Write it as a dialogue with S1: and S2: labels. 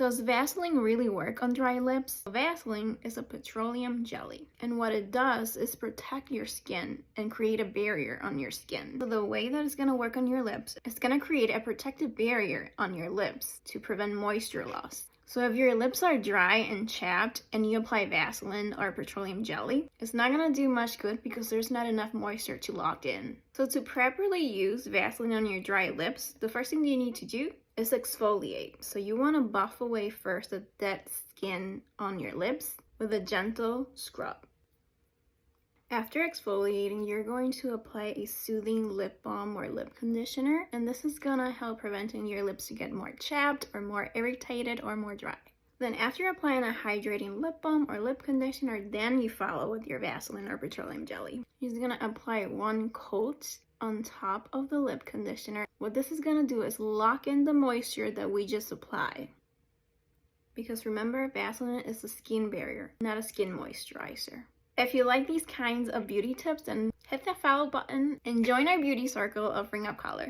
S1: Does Vaseline really work on dry lips? Vaseline is a petroleum jelly, and what it does is protect your skin and create a barrier on your skin. So the way that it's going to work on your lips, it's going to create a protective barrier on your lips to prevent moisture loss. So if your lips are dry and chapped and you apply Vaseline or petroleum jelly, it's not going to do much good because there's not enough moisture to lock in. So to properly use Vaseline on your dry lips, the first thing you need to do is exfoliate. So you want to buff away first the dead skin on your lips with a gentle scrub. After exfoliating, you're going to apply a soothing lip balm or lip conditioner, and this is gonna help preventing your lips to get more chapped or more irritated or more dry. Then after applying a hydrating lip balm or lip conditioner, then you follow with your Vaseline or petroleum jelly. You're just gonna apply one coat on top of the lip conditioner. What this is gonna do is lock in the moisture that we just applied. Because remember, Vaseline is a skin barrier, not a skin moisturizer. If you like these kinds of beauty tips, then hit the follow button and join our beauty circle of Ring Up Color.